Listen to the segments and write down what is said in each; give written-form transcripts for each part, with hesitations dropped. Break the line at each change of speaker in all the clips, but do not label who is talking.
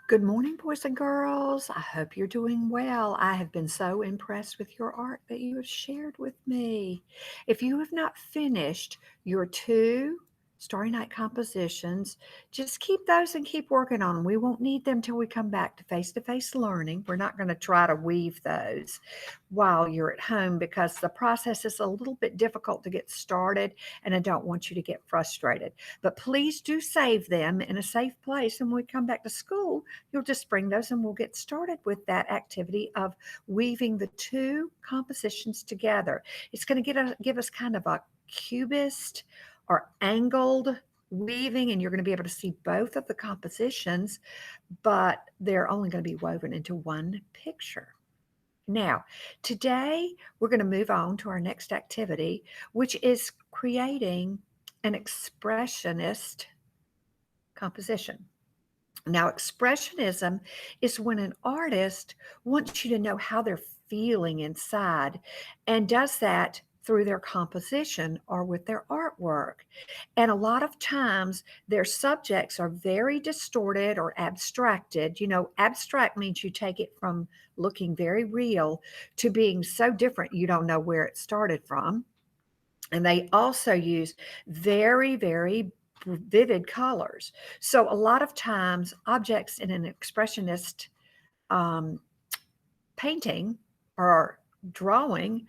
Good morning, boys and girls. I hope you're doing well. I have been so impressed with your art that you have shared with me. If you have not finished your two Starry Night compositions, just keep those and keep working on them. We won't need them till we come back to face learning. We're not going to try to weave those while you're at home because the process is a little bit difficult to get started, and I don't want you to get frustrated. But please do save them in a safe place, and when we come back to school, you'll just bring those and we'll get started with that activity of weaving the two compositions together. It's going to give us kind of a cubist or angled weaving, and you're going to be able to see both of the compositions, but they're only going to be woven into one picture. Now, today we're going to move on to our next activity, which is creating an expressionist composition. Now, expressionism is when an artist wants you to know how they're feeling inside and does that through their composition or with their artwork. And a lot of times their subjects are very distorted or abstracted. Abstract means you take it from looking very real to being so different you don't know where it started from. And they also use very vivid colors. So a lot of times objects in an expressionist um, painting or drawing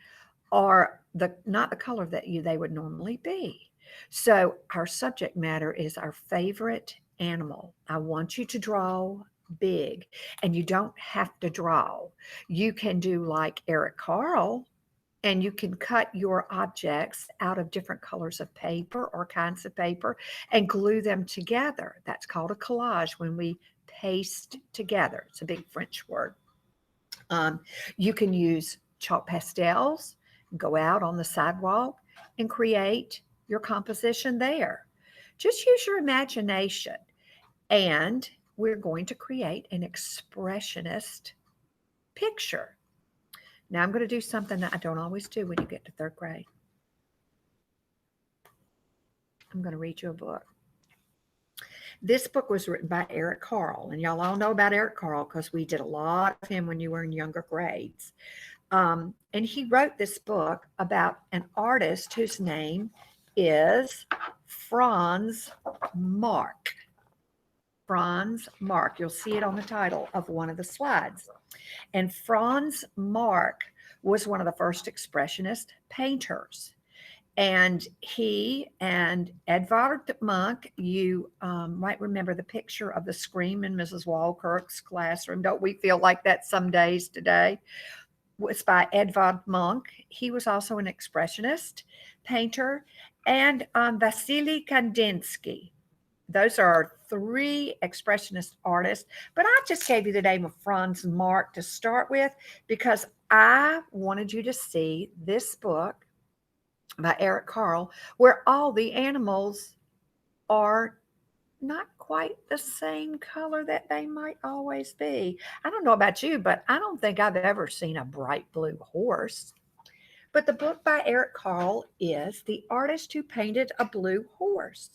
are not the color that they would normally be. So our subject matter is our favorite animal. I want you to draw big, and you don't have to draw. You can do like Eric Carle, and you can cut your objects out of different colors of paper or kinds of paper and glue them together. That's called a collage when we paste together. It's a big French word. Um, you can use chalk pastels, go out on the sidewalk and create your composition there. Just use your imagination. And we're going to create an expressionist picture. Now I'm going to do something that I don't always do when you get to third grade. I'm going to read you a book. This book was written by Eric Carle, and y'all all know about Eric Carle because we did a lot of him when you were in younger grades. And he wrote this book about an artist whose name is Franz Marc. Franz Marc. You'll see it on the title of one of the slides. And Franz Marc was one of the first expressionist painters. And he and Edvard Munch, you might remember the picture of the scream in Mrs. Walkirk's classroom. Don't we feel like that some days today? It's by Edvard Munch. He was also an expressionist painter. And Vasily Kandinsky. Those are three expressionist artists, but I just gave you the name of Franz Marc to start with because I wanted you to see this book by Eric Carle, where all the animals are not quite the same color that they might always be. I don't know about you, but I don't think I've ever seen a bright blue horse. But the book by Eric Carle is The Artist Who Painted a Blue Horse,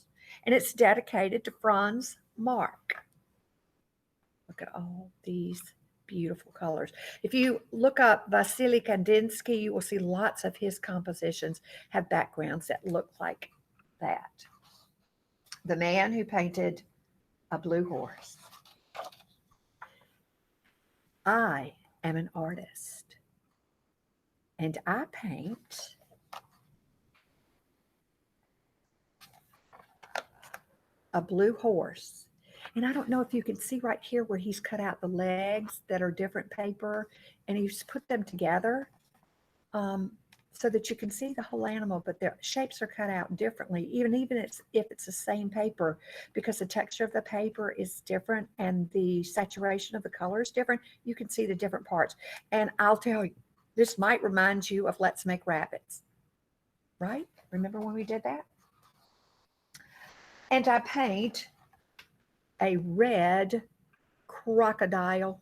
and it's dedicated to Franz Marc. Look at all these beautiful colors. If you look up Vasily Kandinsky, you will see lots of his compositions have backgrounds that look like that. The man who painted a blue horse. I am an artist, and I paint a blue horse. And I don't know if you can see right here where he's cut out the legs that are different paper, and he's put them together so that you can see the whole animal, but their shapes are cut out differently, even if it's the same paper, because the texture of the paper is different and the saturation of the color is different. You can see the different parts. And I'll tell you, this might remind you of Let's Make Rabbits, right? Remember when we did that? And I paint a red crocodile.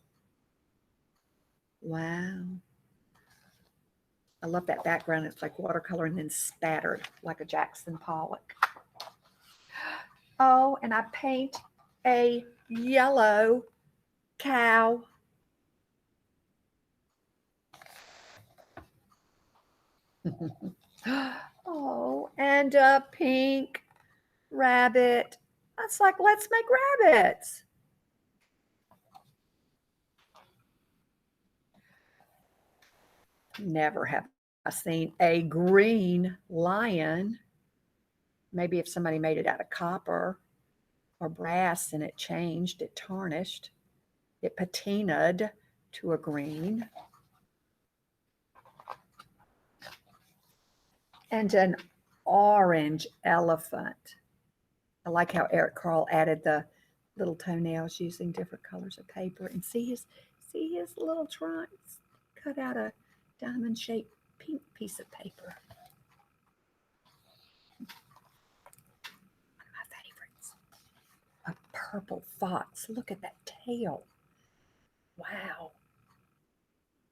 Wow. I love that background. It's like watercolor and then spattered like a Jackson Pollock. Oh, and I paint a yellow cow. Oh, and a pink rabbit. That's like, let's make rabbits. Never have I seen a green lion. Maybe if somebody made it out of copper or brass and it changed, it tarnished, it patinaed to a green. And an orange elephant. I like how Eric Carl added the little toenails using different colors of paper. And see his little trunks cut out a diamond-shaped pink piece of paper. One of my favorites. A purple fox. Look at that tail. Wow.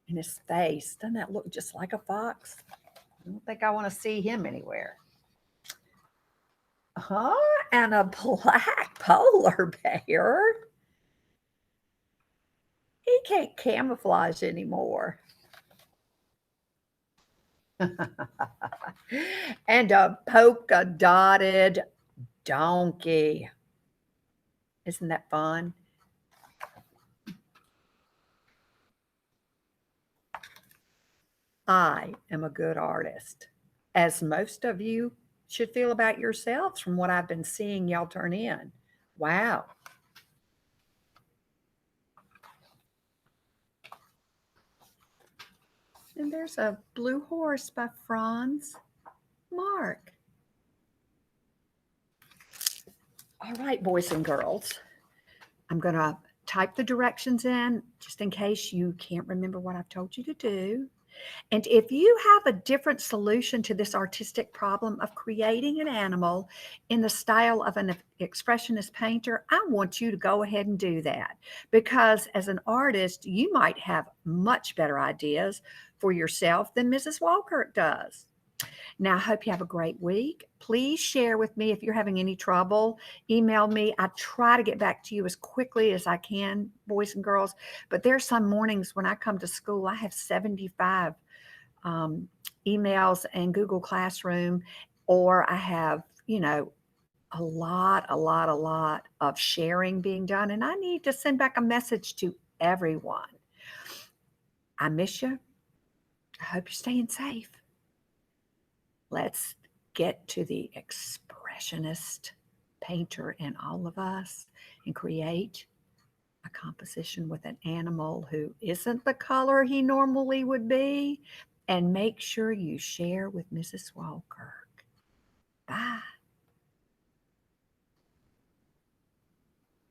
And his face. Doesn't that look just like a fox? I don't think I want to see him anywhere. Huh? And a black polar bear. He can't camouflage anymore. And a polka dotted donkey. Isn't that fun? I am a good artist, as most of you should feel about yourselves from what I've been seeing y'all turn in. Wow. And there's a blue horse by Franz Marc. All right, boys and girls, I'm going to type the directions in just in case you can't remember what I've told you to do. And if you have a different solution to this artistic problem of creating an animal in the style of an expressionist painter, I want you to go ahead and do that, because as an artist, you might have much better ideas for yourself than Mrs. Walkert does. Now, I hope you have a great week. Please share with me if you're having any trouble. Email me. I try to get back to you as quickly as I can, boys and girls. But there's some mornings when I come to school, I have 75 emails and Google Classroom, or I have, a lot of sharing being done. And I need to send back a message to everyone. I miss you. I hope you're staying safe. Let's get to the expressionist painter in all of us and create a composition with an animal who isn't the color he normally would be. And make sure you share with Mrs. Walker.